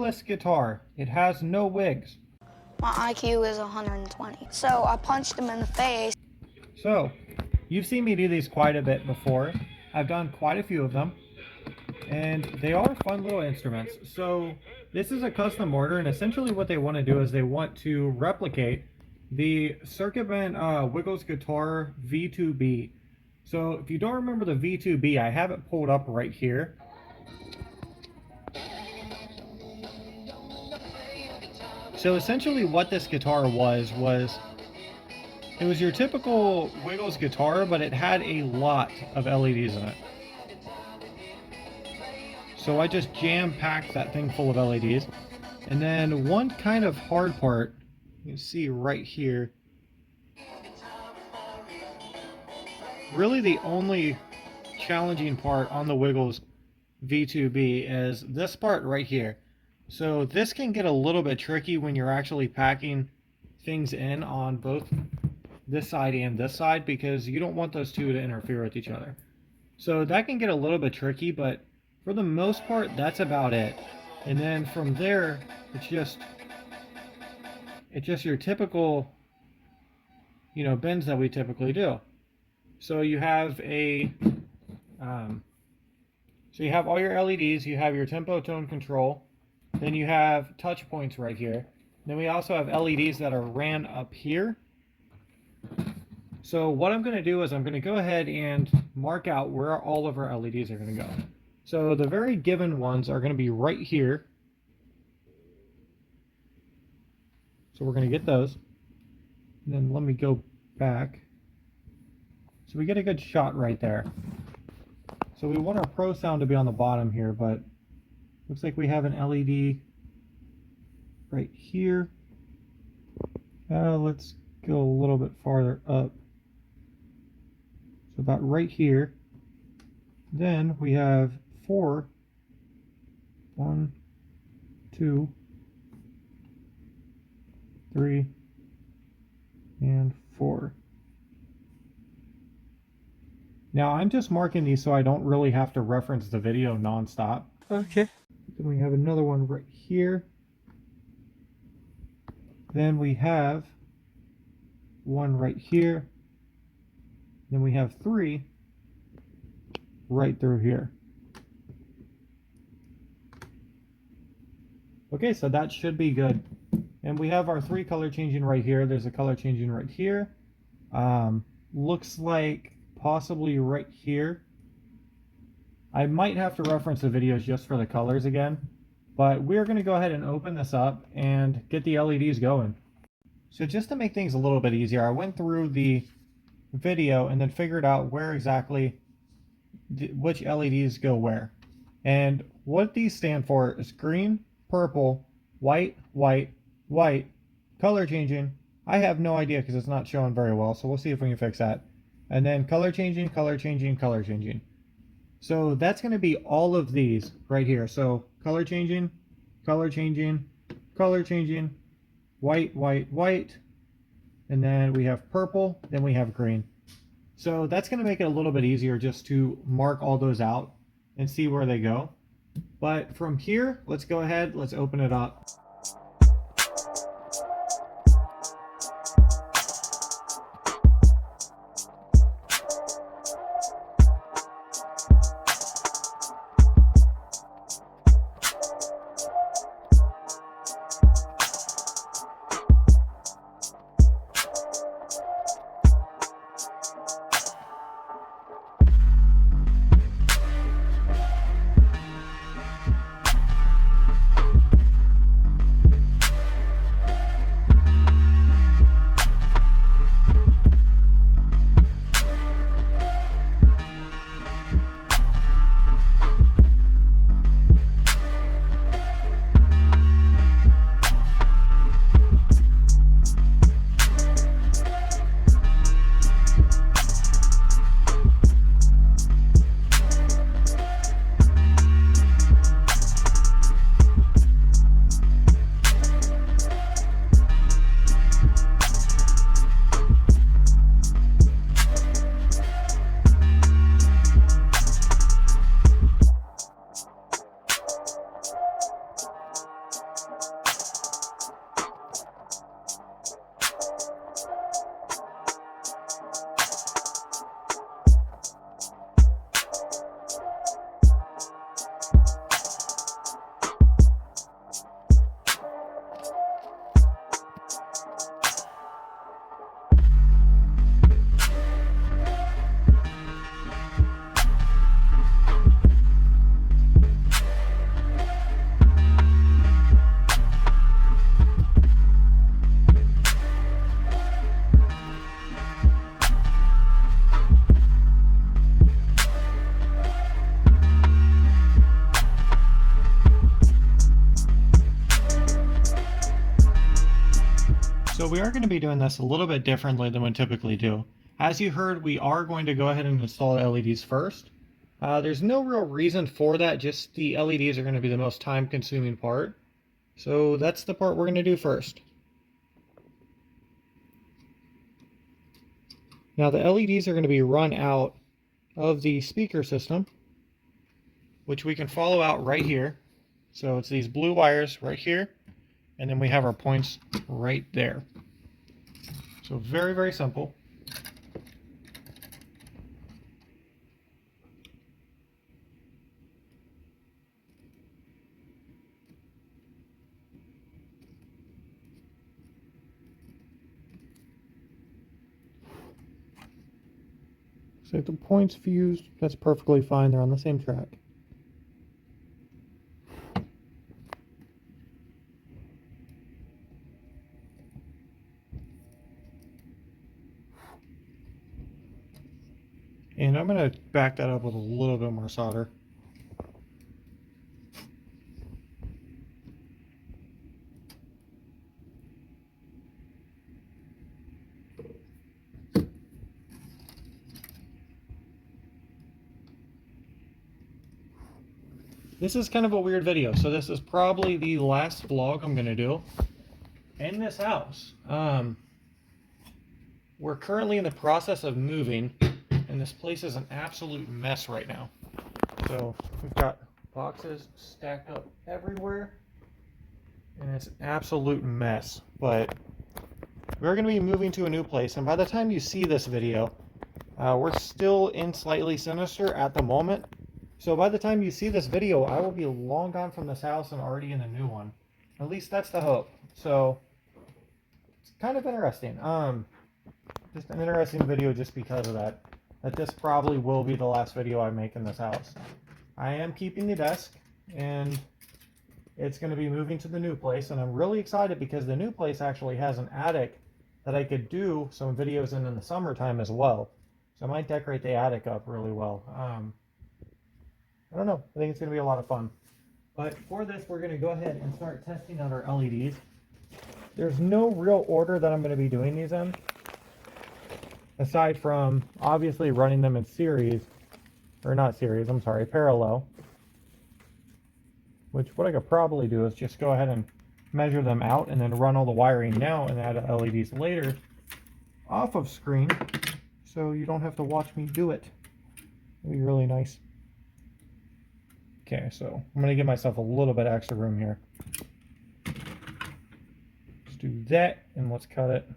keyless guitar. It has no wigs. My IQ is 120. So I punched him in the face. So, you've seen me do these quite a bit before. I've done quite a few of them, and they are fun little instruments. So this is a custom order, and essentially what they want to do is they want to replicate the Circuit Bent Wiggles Guitar V3.A. So if you don't remember the V3.A, I have it pulled up right here. So essentially what this guitar was it was your typical Wiggles guitar, but it had a lot of LEDs in it. So I just jam-packed that thing full of LEDs. And then one kind of hard part, you can see right here, really the only challenging part on the Wiggles V3.A is this part right here. So this can get a little bit tricky when you're actually packing things in on both this side and this side, because you don't want those two to interfere with each other. So that can get a little bit tricky, but for the most part, that's about it. And then from there, it's just your typical, bends that we typically do. So you have so you have all your LEDs, you have your tempo tone control, then you have touch points right here. Then we also have LEDs that are ran up here. So what I'm going to do is I'm going to go ahead and mark out where all of our LEDs are going to go. So the very given ones are going to be right here. So we're going to get those. And then let me go back. So we get a good shot right there. So we want our pro sound to be on the bottom here, but looks like we have an LED right here. Let's go a little bit farther up. So about right here. Then we have 4. 1, 2, 3, and 4. Now I'm just marking these so I don't really have to reference the video non-stop. Okay. Then we have another one right here. Then we have one right here. Then we have 3 right through here. Okay, so that should be good. And we have our 3 color changing right here. There's a color changing right here. Looks like possibly right here. I might have to reference the videos just for the colors again, but we're going to go ahead and open this up and get the LEDs going. So just to make things a little bit easier, I went through the video and then figured out where exactly which LEDs go where. And what these stand for is green, purple, white, white, white, color changing. I have no idea because it's not showing very well, so we'll see if we can fix that. And then color changing, color changing, color changing. So that's going to be all of these right here. So color changing, color changing, color changing, white, white, white, and then we have purple, then we have green. So that's going to make it a little bit easier just to mark all those out and see where they go. But from here, let's go ahead, let's open it up. So we are going to be doing this a little bit differently than we typically do. As you heard, we are going to go ahead and install the LEDs first. There's no real reason for that, just the LEDs are going to be the most time-consuming part. So that's the part we're going to do first. Now the LEDs are going to be run out of the speaker system, which we can follow out right here. So it's these blue wires right here, and then we have our points right there. So very, very simple. So if the points fused, that's perfectly fine. They're on the same track. And I'm going to back that up with a little bit more solder. This is kind of a weird video, so this is probably the last vlog I'm going to do in this house. We're currently in the process of moving, and this place is an absolute mess right now. So we've got boxes stacked up everywhere, and it's an absolute mess. But we're going to be moving to a new place, and by the time you see this video, we're still in Slightly Sinister at the moment. So by the time you see this video, I will be long gone from this house and already in a new one. At least that's the hope. So it's kind of interesting. Just an interesting video just because of that. That this probably will be the last video I make in this house. I am keeping the desk, and it's going to be moving to the new place, and I'm really excited because the new place actually has an attic that I could do some videos in the summertime as well. So I might decorate the attic up really well. I don't know. I think it's going to be a lot of fun. But for this, we're going to go ahead and start testing out our LEDs. There's no real order that I'm going to be doing these in, aside from obviously running them in series, or not series, I'm sorry, parallel. Which what I could probably do is just go ahead and measure them out and then run all the wiring now and add LEDs later off of screen, so you don't have to watch me do it. It'd be really nice. Okay, so I'm going to give myself a little bit extra room here. Let's do that, and let's cut it.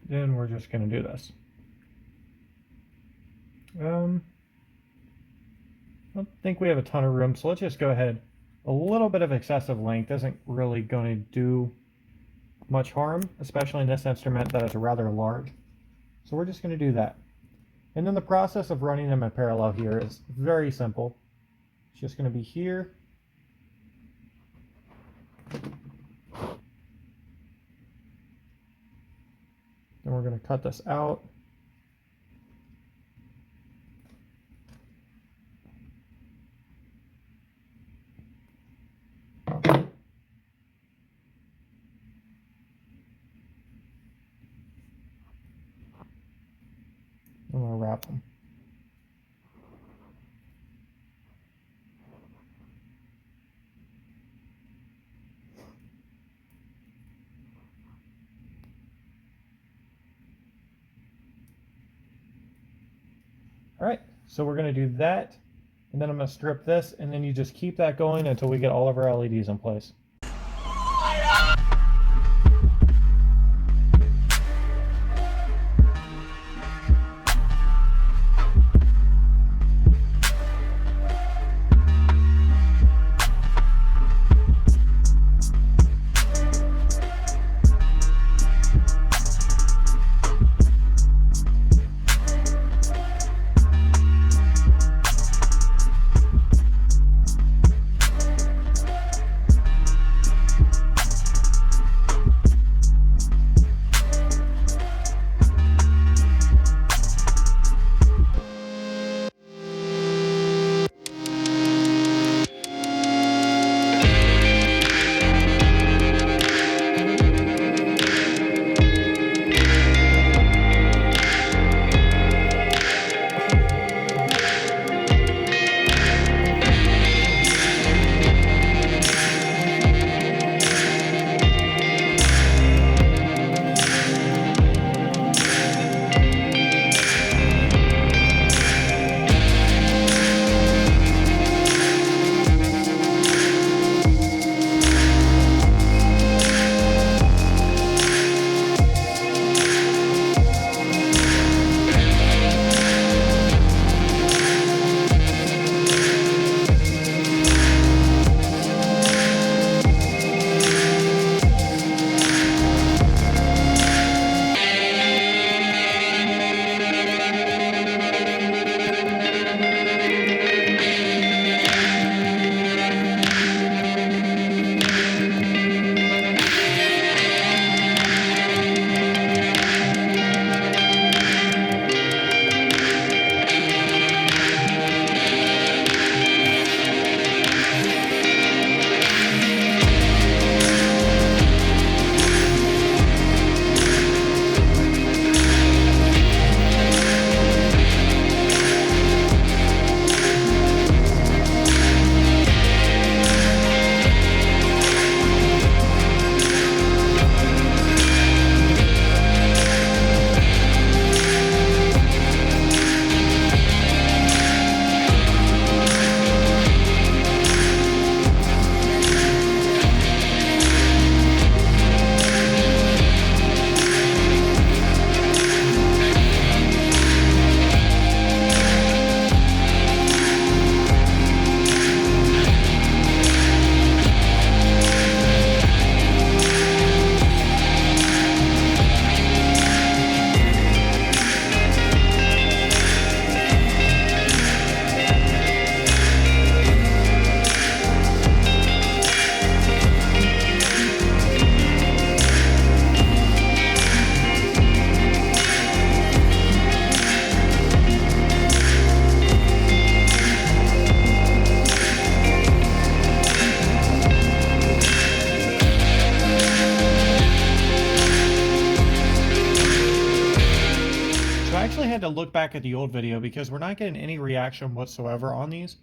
Then we're just going to do this. I don't think we have a ton of room, so let's just go ahead. A little bit of excessive length isn't really going to do much harm, especially in this instrument that is rather large. So we're just going to do that. And then the process of running them in parallel here is very simple. It's just going to be here. Then we're going to cut this out. I'm going to wrap them. All right, so we're going to do that, and then I'm going to strip this, and then you just keep that going until we get all of our LEDs in place. to look back at the old video because we're not getting any reaction whatsoever on these.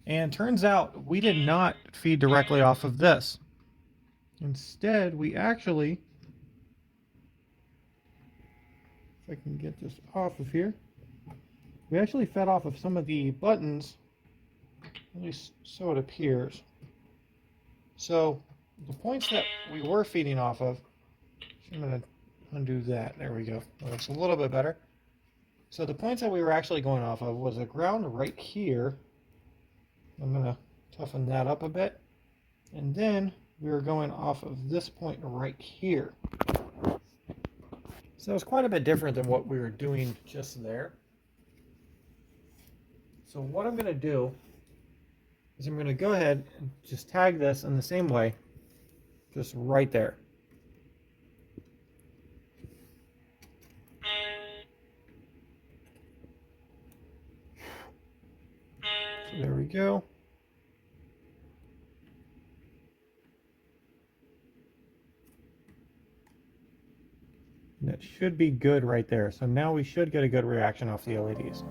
And turns out we did not feed directly off of this. Instead, we actually, if I can get this off of here, we actually fed off of some of the buttons, at least so it appears. So the points that we were feeding off of, I'm going to undo that. There we go. That looks a little bit better. So the points that we were actually going off of was a ground right here. I'm going to toughen that up a bit. And then we were going off of this point right here. So it's quite a bit different than what we were doing just there. So what I'm going to do is I'm going to go ahead and just tag this in the same way, just right there. So there we go. And that should be good right there. So now we should get a good reaction off the LEDs.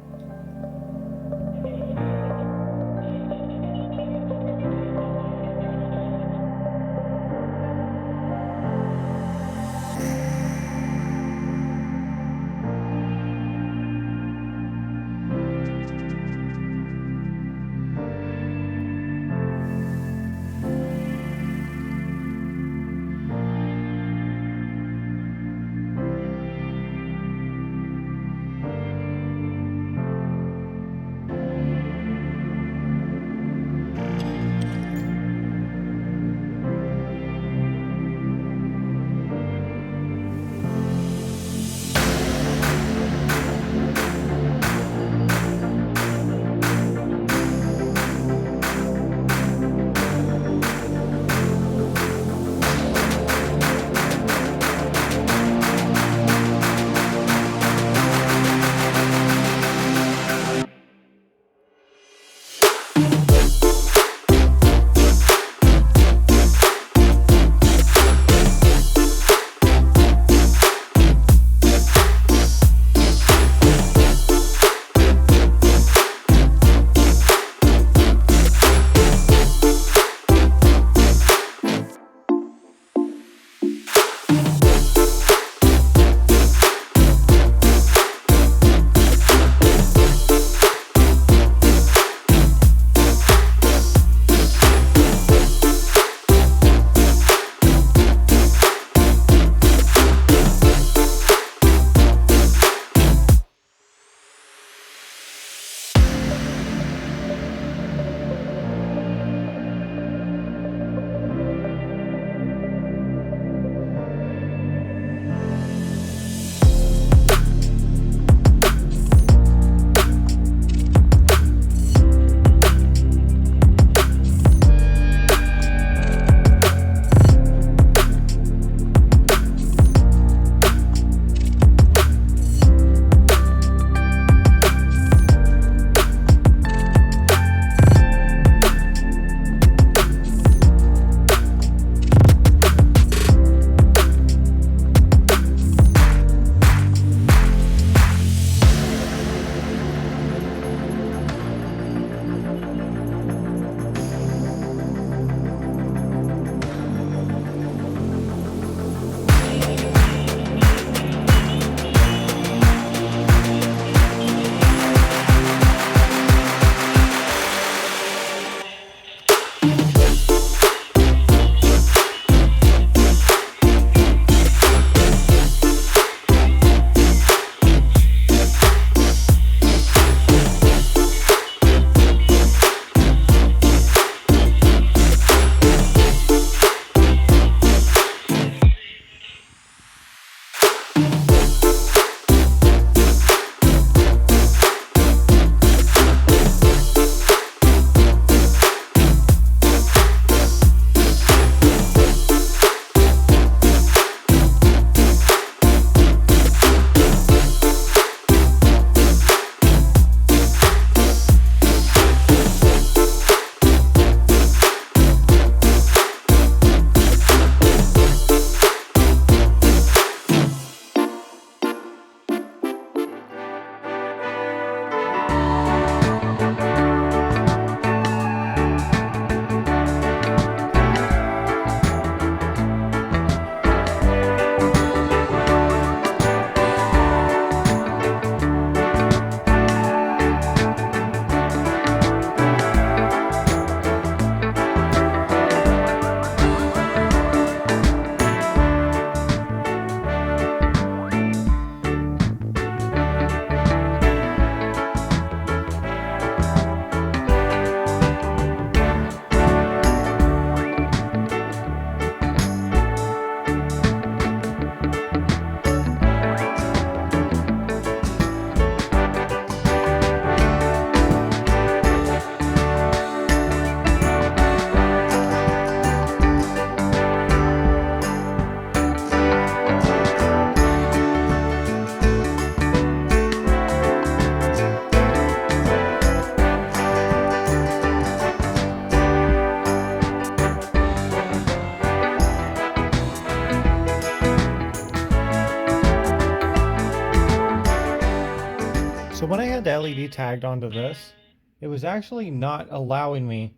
LED tagged onto this, it was actually not allowing me,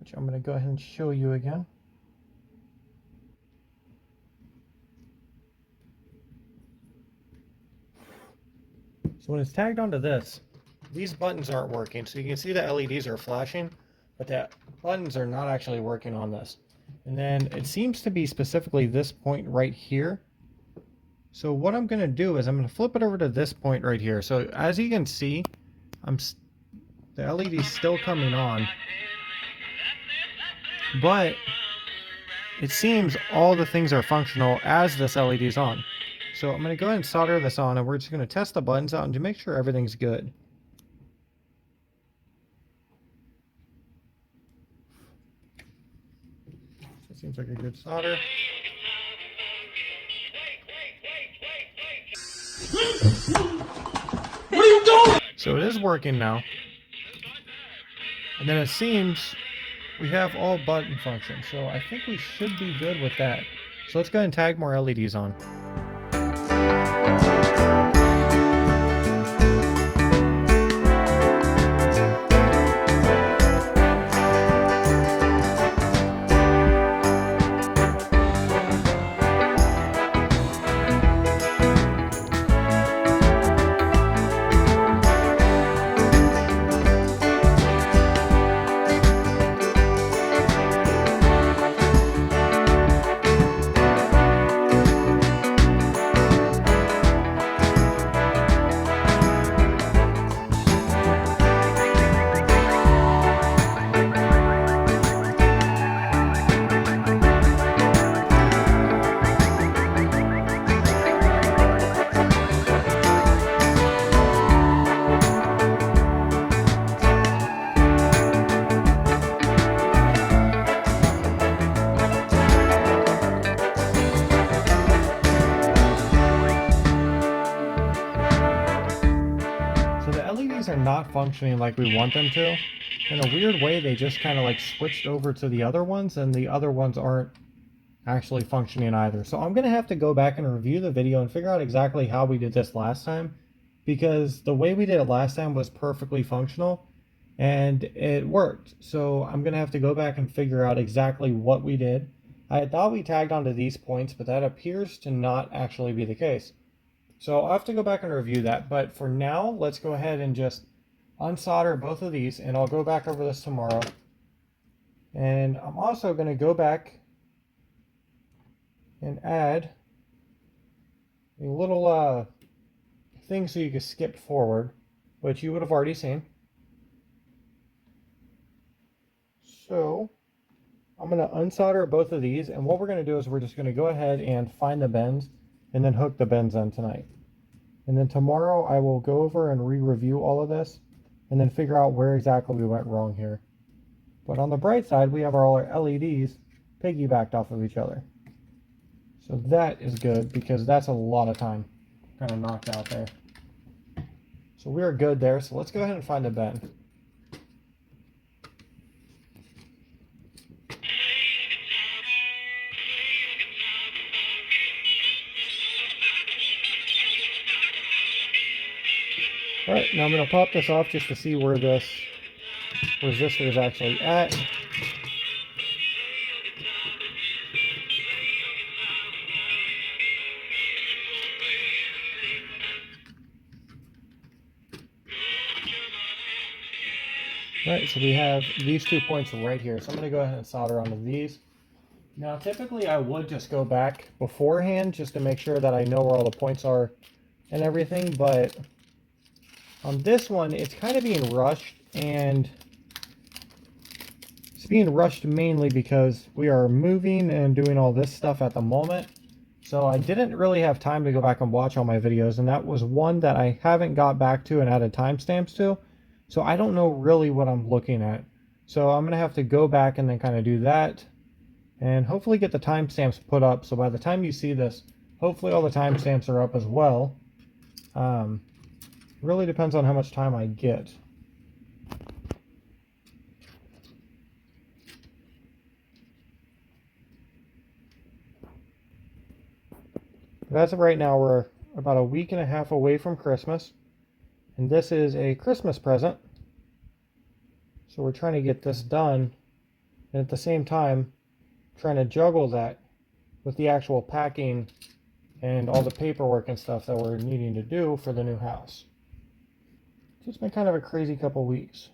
which I'm going to go ahead and show you again. So when it's tagged onto this, these buttons aren't working. So you can see the LEDs are flashing, but the buttons are not actually working on this. And then it seems to be specifically this point right here. So what I'm going to do is I'm going to flip it over to this point right here. So as you can see, the LED's still coming on, but it seems all the things are functional as this LED is on. So I'm going to go ahead and solder this on, and we're just going to test the buttons out and to make sure everything's good. So it seems like a good solder. What are you doing? So it is working now. And then it seems we have all button functions. So I think we should be good with that. So let's go ahead and tag more LEDs on. Are not functioning like we want them to. In a weird way, they just kind of like switched over to the other ones, and the other ones aren't actually functioning either. So I'm going to have to go back and review the video and figure out exactly how we did this last time, because the way we did it last time was perfectly functional and it worked. So I'm going to have to go back and figure out exactly what we did. I thought we tagged onto these points, but that appears to not actually be the case. So I'll have to go back and review that, but for now, let's go ahead and just unsolder both of these, and I'll go back over this tomorrow. And I'm also going to go back and add a little thing so you can skip forward, which you would have already seen. So I'm going to unsolder both of these, and what we're going to do is we're just going to go ahead and find the bends and then hook the bends in tonight. And then tomorrow I will go over and re-review all of this and then figure out where exactly we went wrong here. But on the bright side, we have all our LEDs piggybacked off of each other. So that is good, because that's a lot of time kind of knocked out there. So we're good there. So let's go ahead and find the bend. Alright, now I'm going to pop this off just to see where this resistor is actually at. Alright, so we have these 2 points right here. So I'm going to go ahead and solder onto these. Now typically I would just go back beforehand just to make sure that I know where all the points are and everything, but on this one, it's kind of being rushed, and it's being rushed mainly because we are moving and doing all this stuff at the moment. So I didn't really have time to go back and watch all my videos, and that was one that I haven't got back to and added timestamps to. So I don't know really what I'm looking at. So I'm going to have to go back and then kind of do that, and hopefully get the timestamps put up. So by the time you see this, hopefully all the timestamps are up as well. Really depends on how much time I get. But as of right now, we're about a week and a half away from Christmas. And this is a Christmas present. So we're trying to get this done, and at the same time trying to juggle that with the actual packing and all the paperwork and stuff that we're needing to do for the new house. So it's been kind of a crazy couple weeks.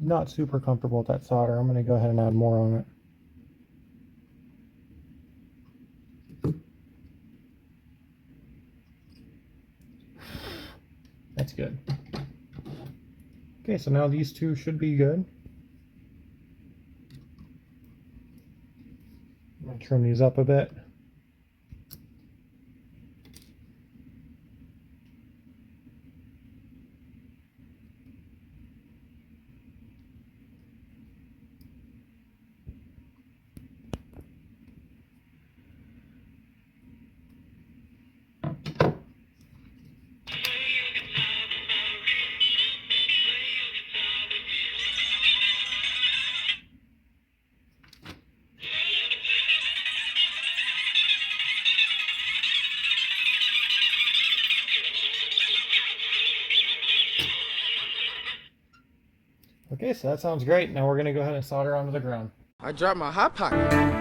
Not super comfortable with that solder. I'm going to go ahead and add more on it. That's good. Okay, so now these two should be good. I'm going to trim these up a bit. Okay, so that sounds great. Now we're going to go ahead and solder onto the ground. I dropped my hot pocket.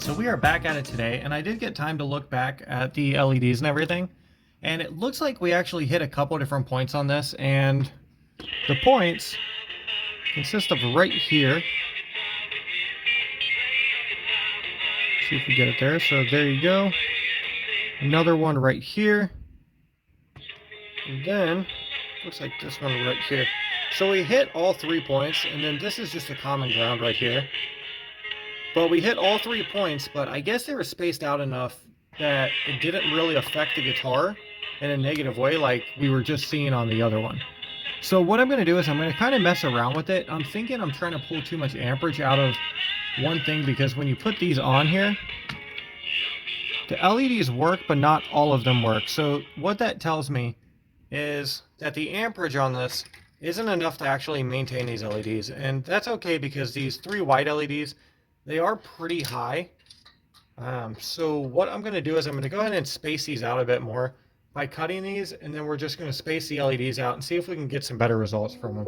So we are back at it today, and I did get time to look back at the LEDs and everything, and it looks like we actually hit a couple different points on this, and the points consist of right here. See if we get it there. So there you go. Another one right here. And then, looks like this one right here. So we hit all 3 points, and then this is just a common ground right here. But we hit all 3 points, but I guess they were spaced out enough that it didn't really affect the guitar in a negative way like we were just seeing on the other one. So what I'm going to do is I'm going to kind of mess around with it. I'm thinking I'm trying to pull too much amperage out of one thing, because when you put these on here, the LEDs work, but not all of them work. So what that tells me is that the amperage on this isn't enough to actually maintain these LEDs. And that's okay, because these 3 white LEDs, they are pretty high. So what I'm going to do is I'm going to go ahead and space these out a bit more by cutting these, and then we're just going to space the LEDs out and see if we can get some better results from them.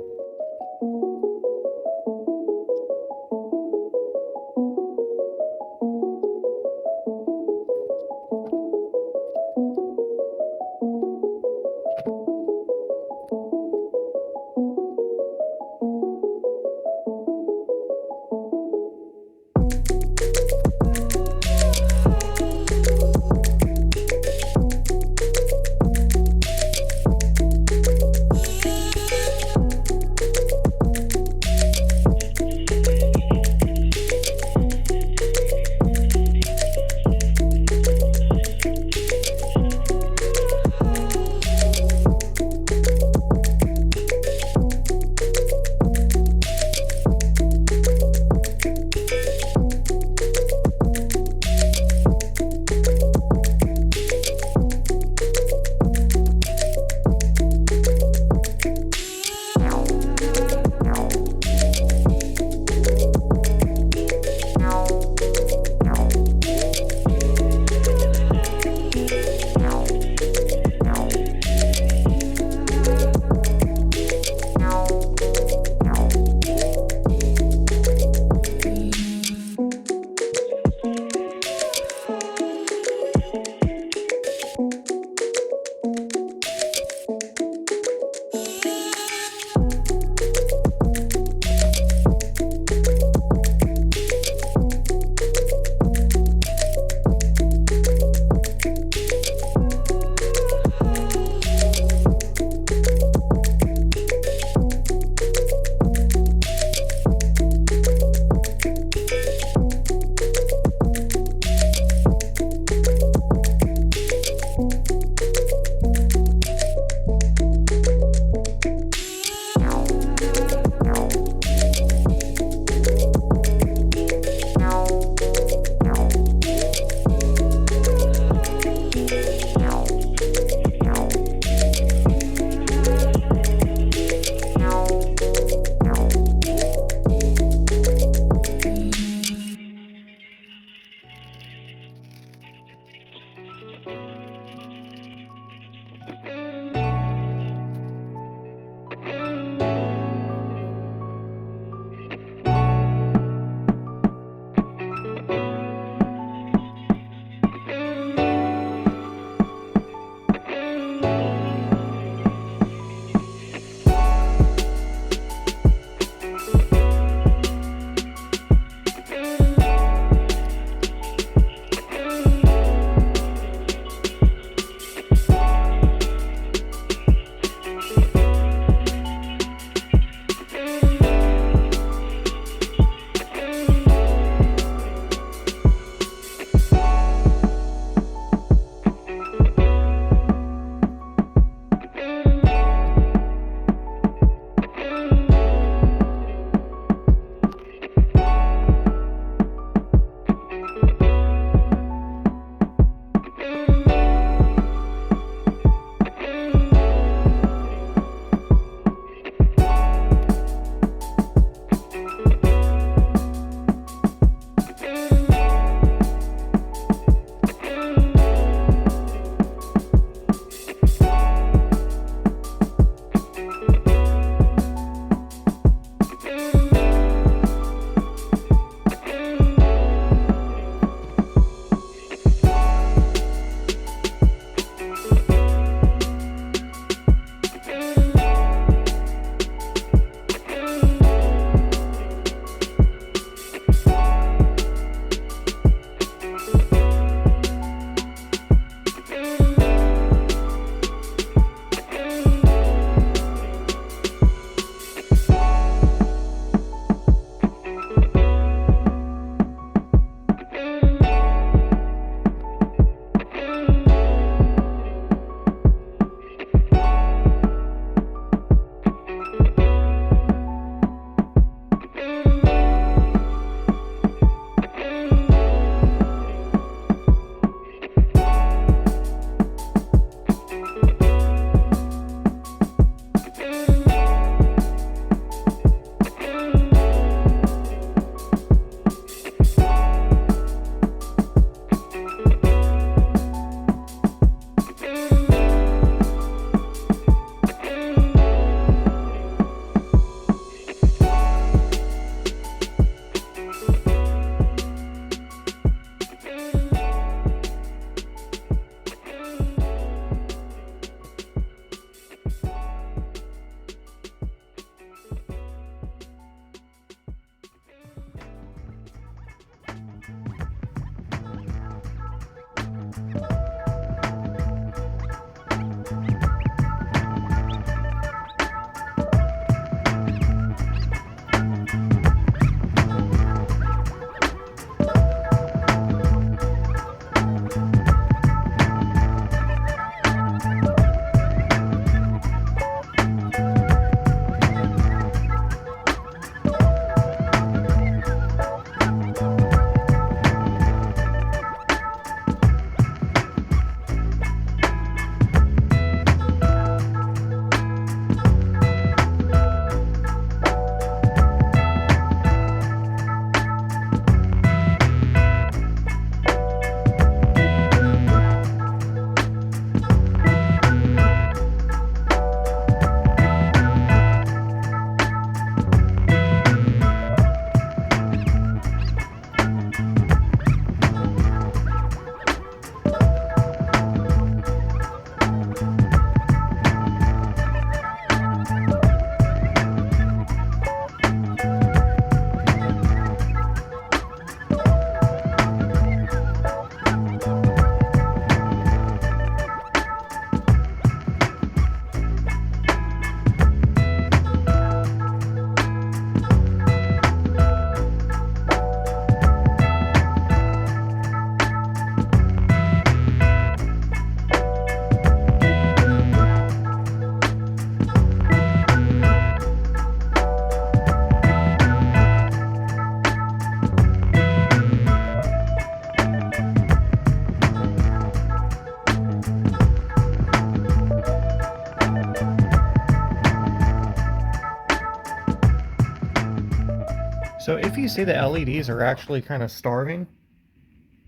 So if you see the LEDs are actually kind of starving,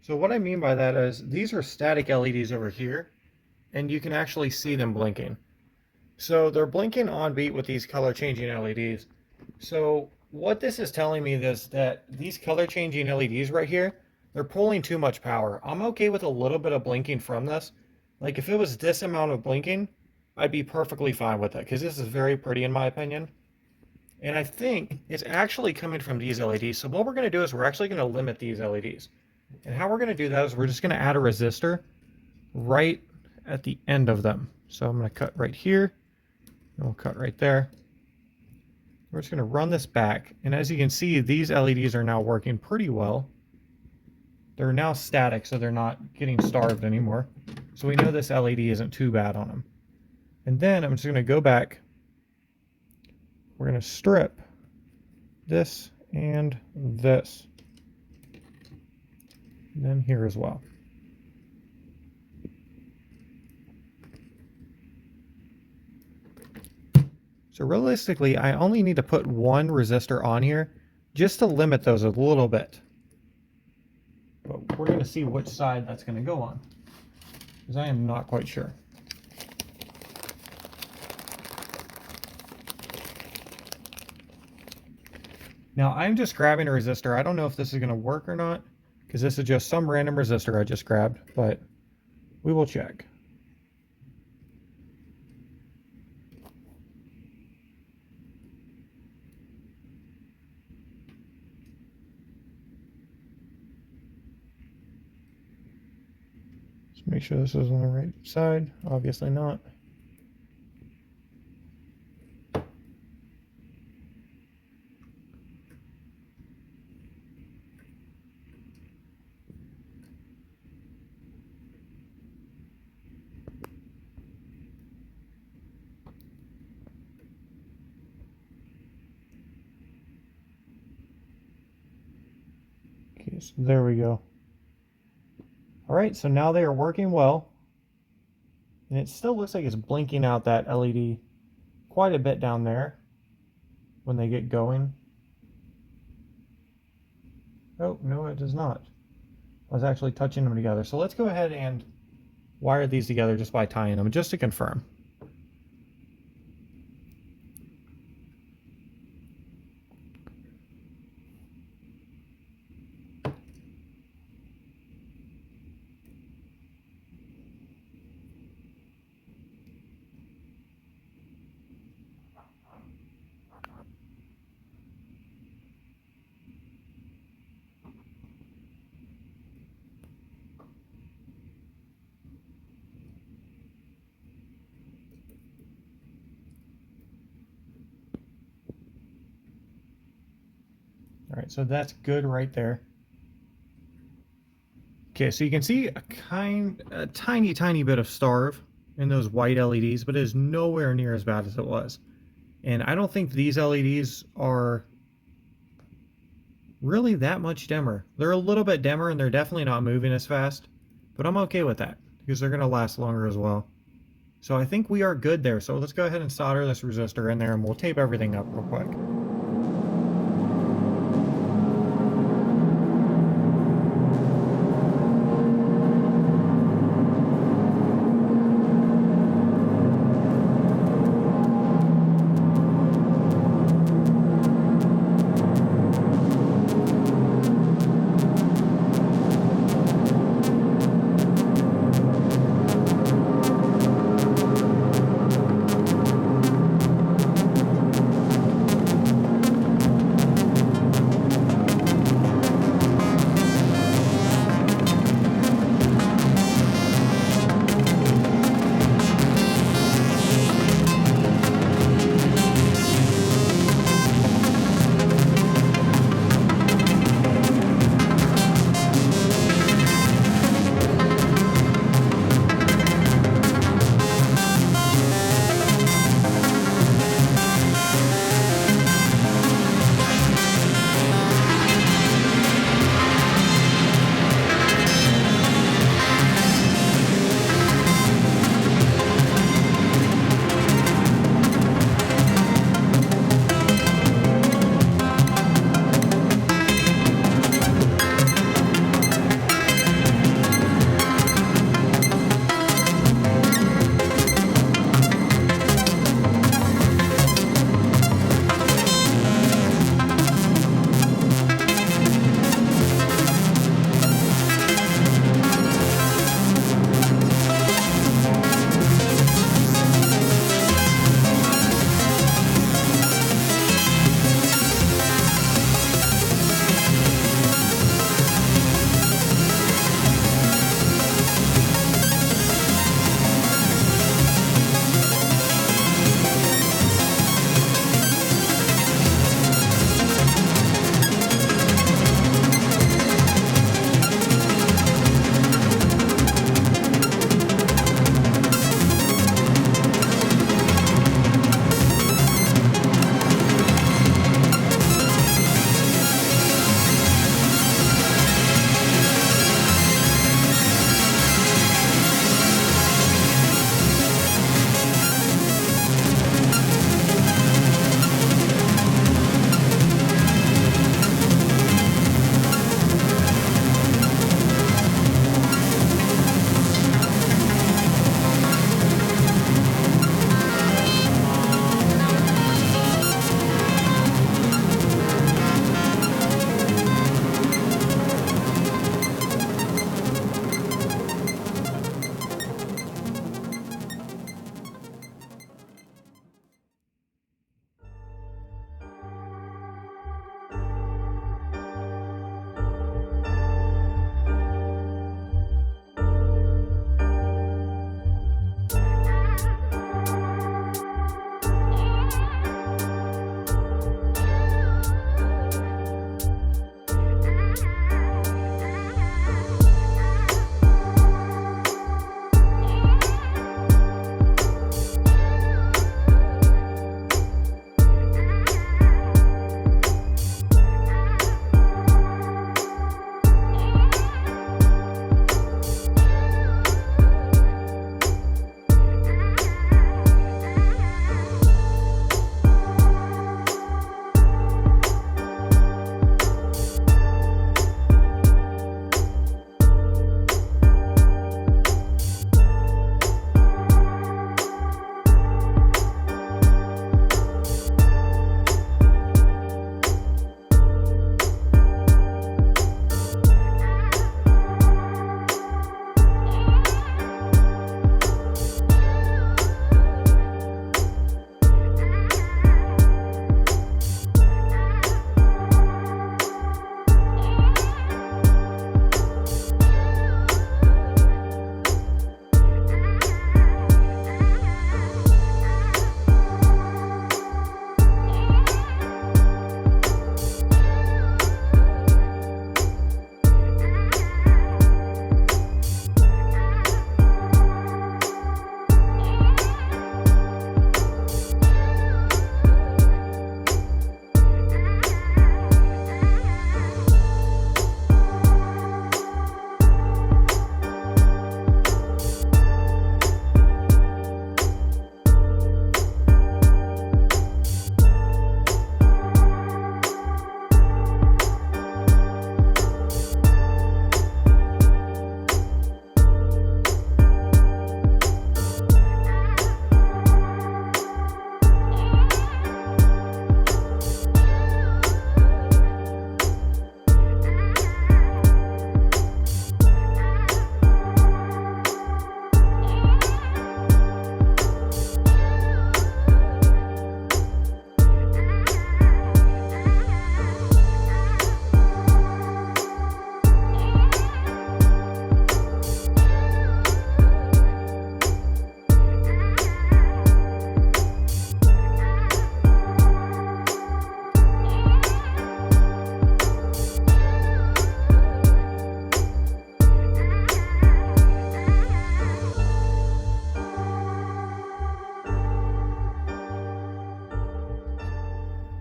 so what I mean by that is these are static LEDs over here, and you can actually see them blinking. So they're blinking on beat with these color changing LEDs. So what this is telling me is that these color changing LEDs right here, they're pulling too much power. I'm okay with a little bit of blinking from this. Like if it was this amount of blinking, I'd be perfectly fine with it because this is very pretty in my opinion. And I think it's actually coming from these LEDs. So what we're going to do is we're actually going to limit these LEDs. And how we're going to do that is we're just going to add a resistor right at the end of them. So I'm going to cut right here. And we'll cut right there. We're just going to run this back. And as you can see, these LEDs are now working pretty well. They're now static, so they're not getting starved anymore. So we know this LED isn't too bad on them. And then I'm just going to go back. We're going to strip this and this. And then here as well. So realistically, I only need to put one resistor on here just to limit those a little bit. But we're going to see which side that's going to go on, because I am not quite sure. Now I'm just grabbing a resistor. I don't know if this is going to work or not, because this is just some random resistor I just grabbed, but we will check. Make sure this is on the right side. Obviously not. Okay, so there we go. All right, so now they are working well. And it still looks like it's blinking out that LED quite a bit down there when they get going. Oh, no, it does not. I was actually touching them together. So let's go ahead and wire these together just by tying them, just to confirm. All right, so that's good right there. Okay, so you can see a tiny bit of starve in those white LEDs, but it is nowhere near as bad as it was. And I don't think these LEDs are really that much dimmer. They're a little bit dimmer and they're definitely not moving as fast, but I'm okay with that because they're going to last longer as well. So I think we are good there. So let's go ahead and solder this resistor in there and we'll tape everything up real quick.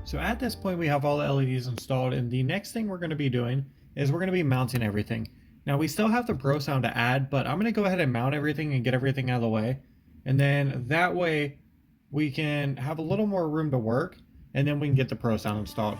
So at this point we have all the LEDs installed, and the next thing we're going to be doing is we're going to be mounting everything. Now we still have the prosound to add, but I'm going to go ahead and mount everything and get everything out of the way. And then that way we can have a little more room to work, and then we can get the prosound installed.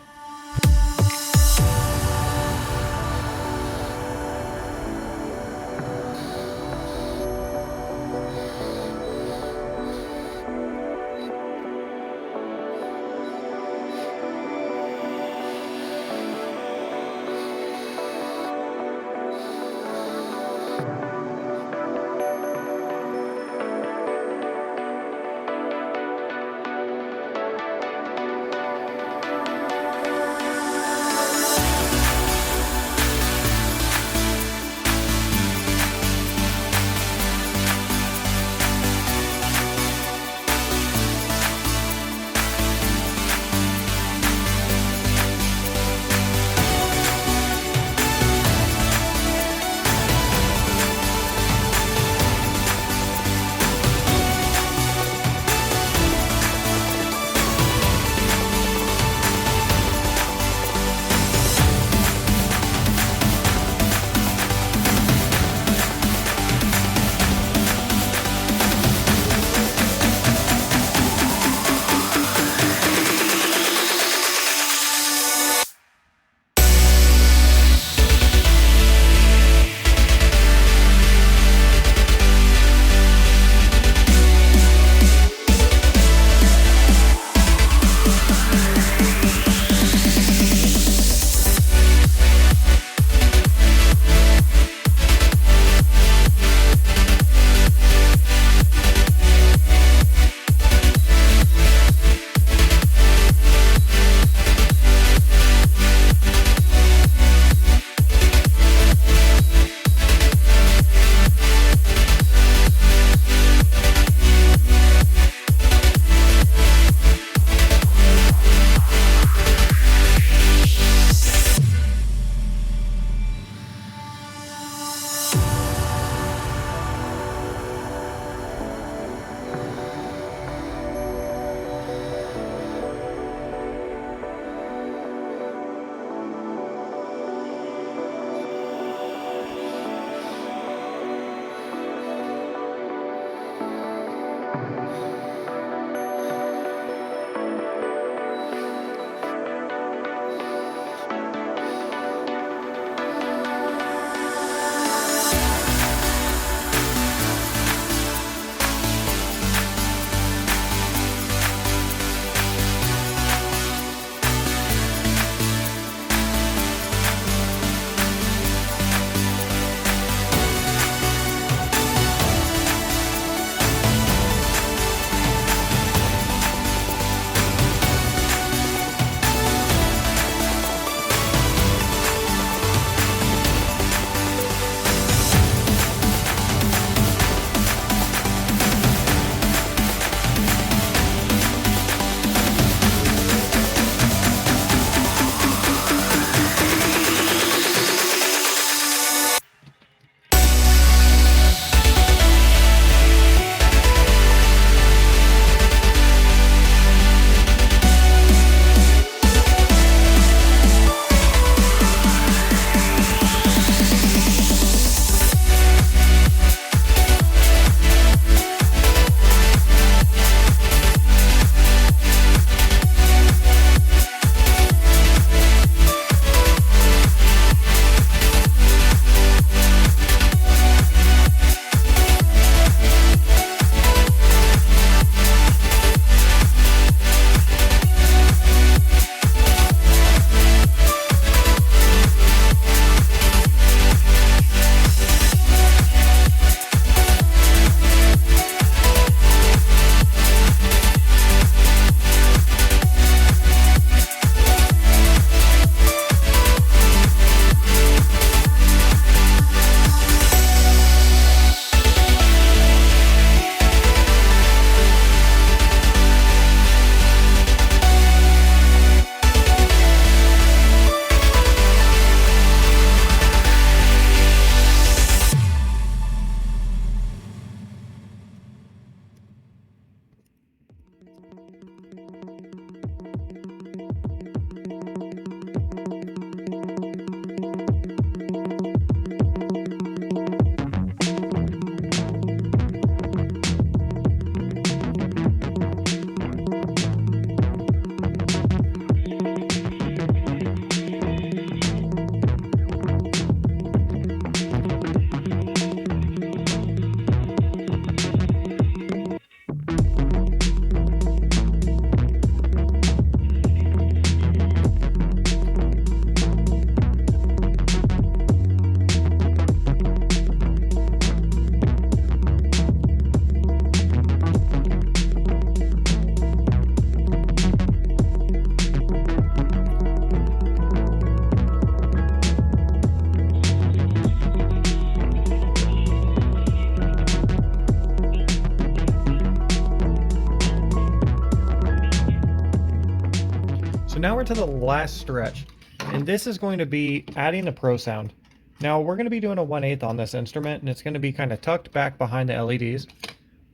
So now we're to the last stretch, and this is going to be adding the prosound. Now we're going to be doing a 1/8 on this instrument, and it's going to be kind of tucked back behind the LEDs.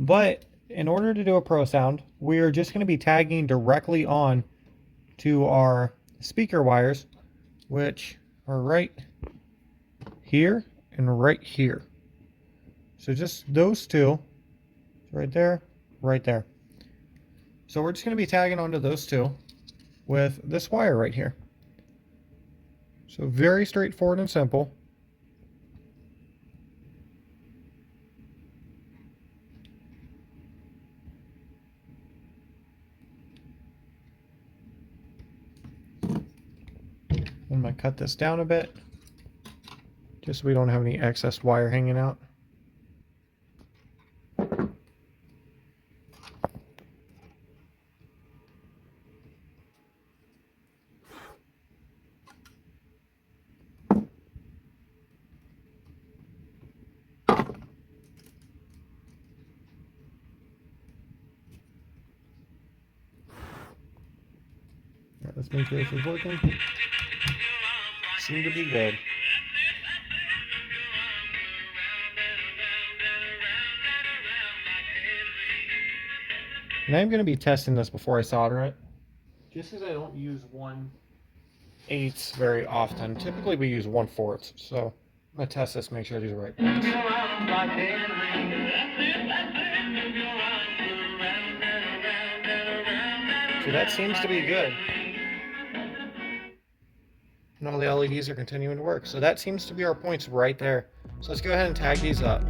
But in order to do a prosound, we're just going to be tagging directly on to our speaker wires, which are right here and right here. So just those two, right there, right there. So we're just going to be tagging onto those two with this wire right here. So very straightforward and simple. I'm going to cut this down a bit, just so we don't have any excess wire hanging out. Alright, let's make sure this is working. Seem to be good. And I'm going to be testing this before I solder it, just because I don't use 1/8 very often. Typically we use 1/4, so I'm going to test this, make sure these are right. So that seems to be good. And all the LEDs are continuing to work. So that seems to be our points right there. So let's go ahead and tag these up.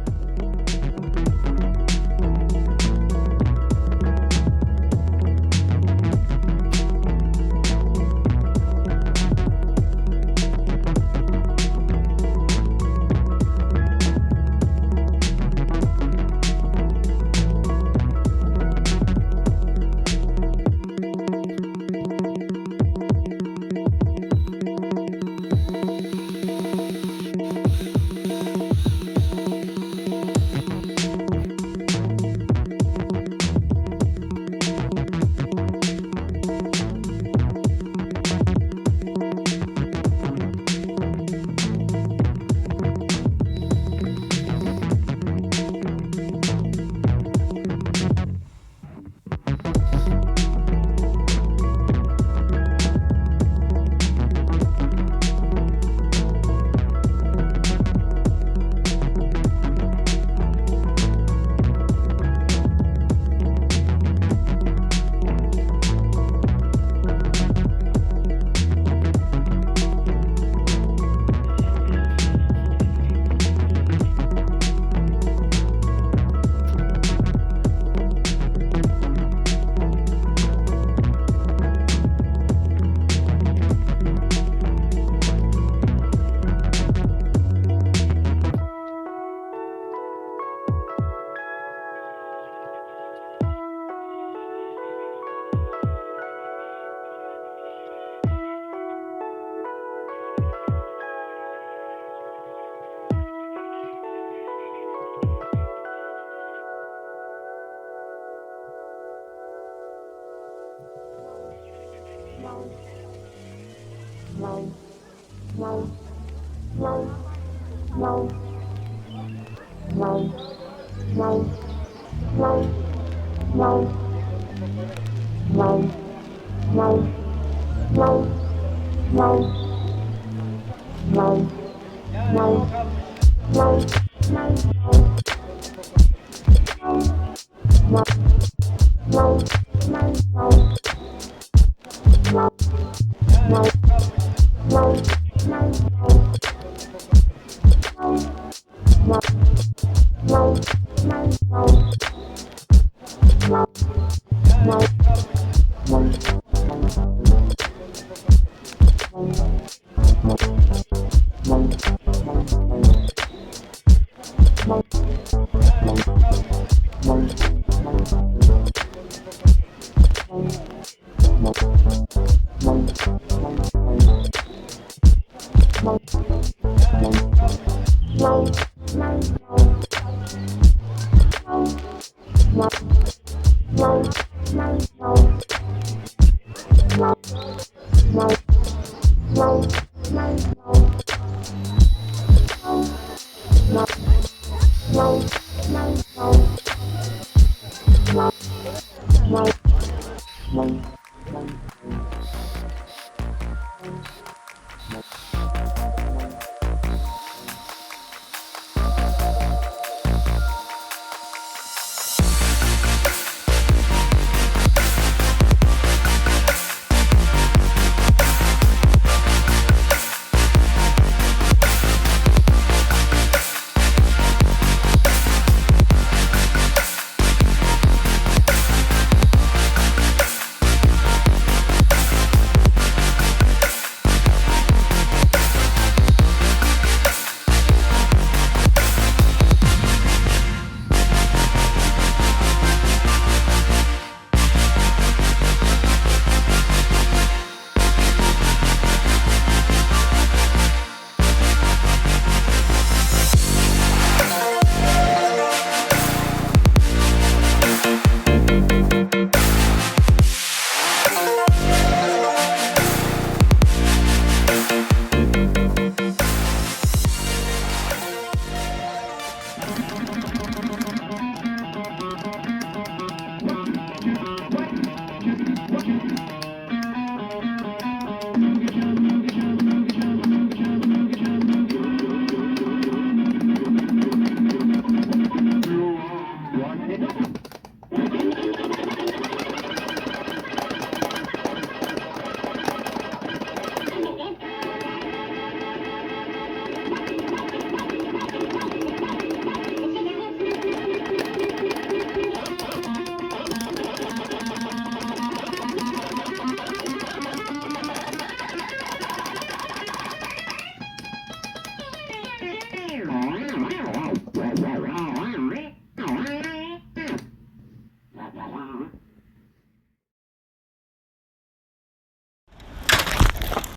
Bye.